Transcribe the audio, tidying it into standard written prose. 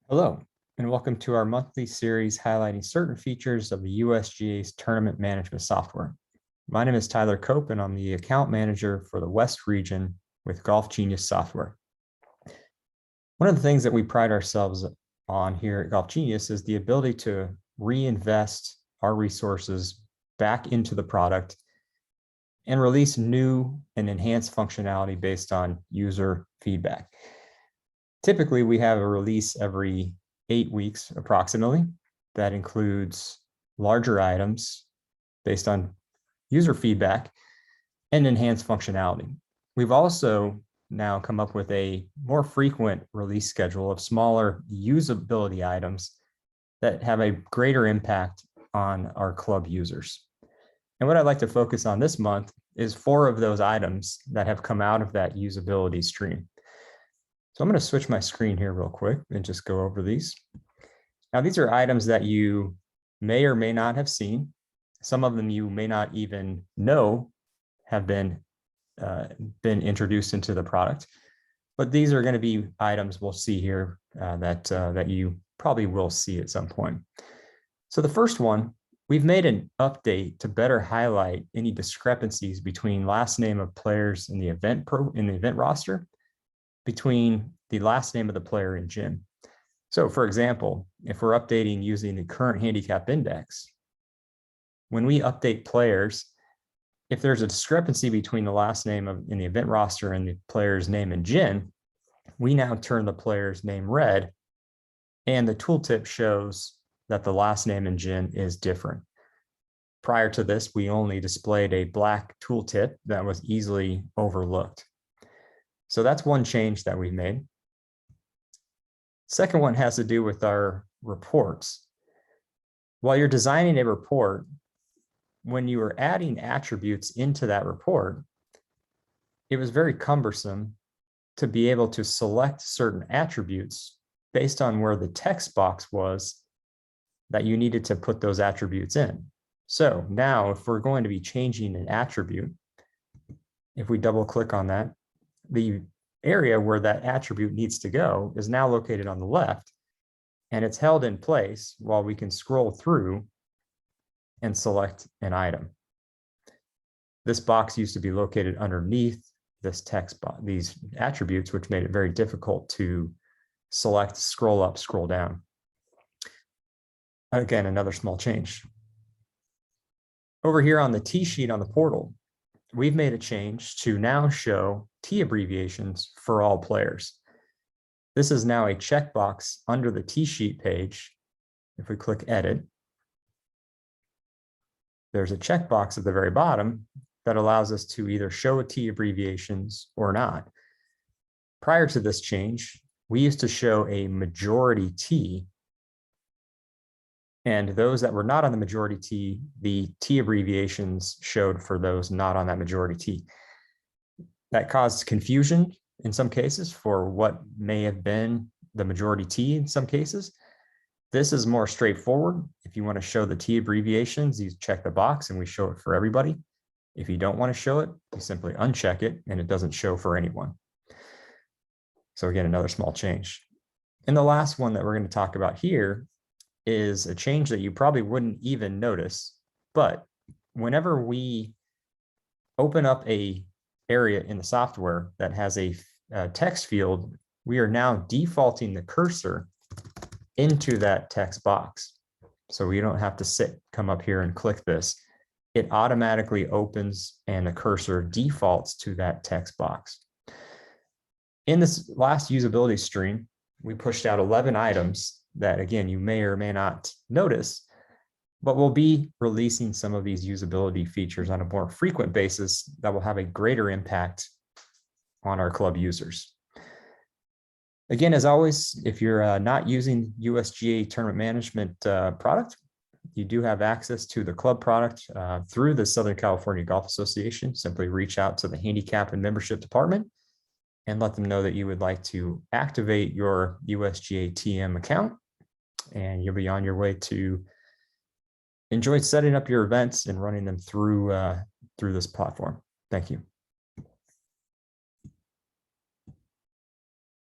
Hello, and welcome to our monthly series highlighting certain features of the USGA's tournament management software. My name is Tyler Cope, and I'm the account manager for the West region with Golf Genius software. One of the things that we pride ourselves on here at Golf Genius is the ability to reinvest our resources back into the product and release new and enhanced functionality based on user feedback. Typically, we have a release every 8 weeks approximately. That includes larger items based on user feedback and enhanced functionality. We've also now come up with a more frequent release schedule of smaller usability items that have a greater impact on our club users. And what I'd like to focus on this month is 4 of those items that have come out of that usability stream. So I'm going to switch my screen here real quick and just go over these. Now, these are items that you may or may not have seen. Some of them you may not even know have been introduced into the product. But these are going to be items we'll see here that you probably will see at some point. So the first one, we've made an update to better highlight any discrepancies between last name of players in the event roster between the last name of the player in gym. So for example, if we're updating using the current handicap index, when we update players, if there's a discrepancy between the last name in the event roster and the player's name in gym, we now turn the player's name red, and the tooltip shows that the last name in gym is different. Prior to this, we only displayed a black tooltip that was easily overlooked. So that's one change that we made. Second one has to do with our reports. While you're designing a report, when you were adding attributes into that report, it was very cumbersome to be able to select certain attributes based on where the text box was that you needed to put those attributes in. So now if we're going to be changing an attribute, if we double click on that, the area where that attribute needs to go is now located on the left, and it's held in place while we can scroll through and select an item. This box used to be located underneath this text box, these attributes, which made it very difficult to select, scroll up, scroll down. Again, another small change. Over here on the T sheet on the portal, we've made a change to now show T abbreviations for all players. This is now a checkbox under the T sheet page. If we click edit, there's a checkbox at the very bottom that allows us to either show T abbreviations or not. Prior to this change, we used to show a majority T, and those that were not on the majority T, the T abbreviations showed for those not on that majority T. That caused confusion in some cases for what may have been the majority T in some cases. This is more straightforward. If you want to show the T abbreviations, you check the box and we show it for everybody. If you don't want to show it, you simply uncheck it and it doesn't show for anyone. So again, another small change. And the last one that we're going to talk about here is a change that you probably wouldn't even notice, but whenever we open up a area in the software that has a text field, we are now defaulting the cursor into that text box. So we don't have to come up here and click this. It automatically opens and the cursor defaults to that text box. In this last usability stream, we pushed out 11 items that, again, you may or may not notice, but we'll be releasing some of these usability features on a more frequent basis that will have a greater impact on our club users. Again, as always, if you're not using USGA tournament management product, you do have access to the club product through the Southern California Golf Association. Simply reach out to the handicap and membership department and let them know that you would like to activate your USGA TM account, and you'll be on your way to enjoy setting up your events and running them through this platform. Thank you.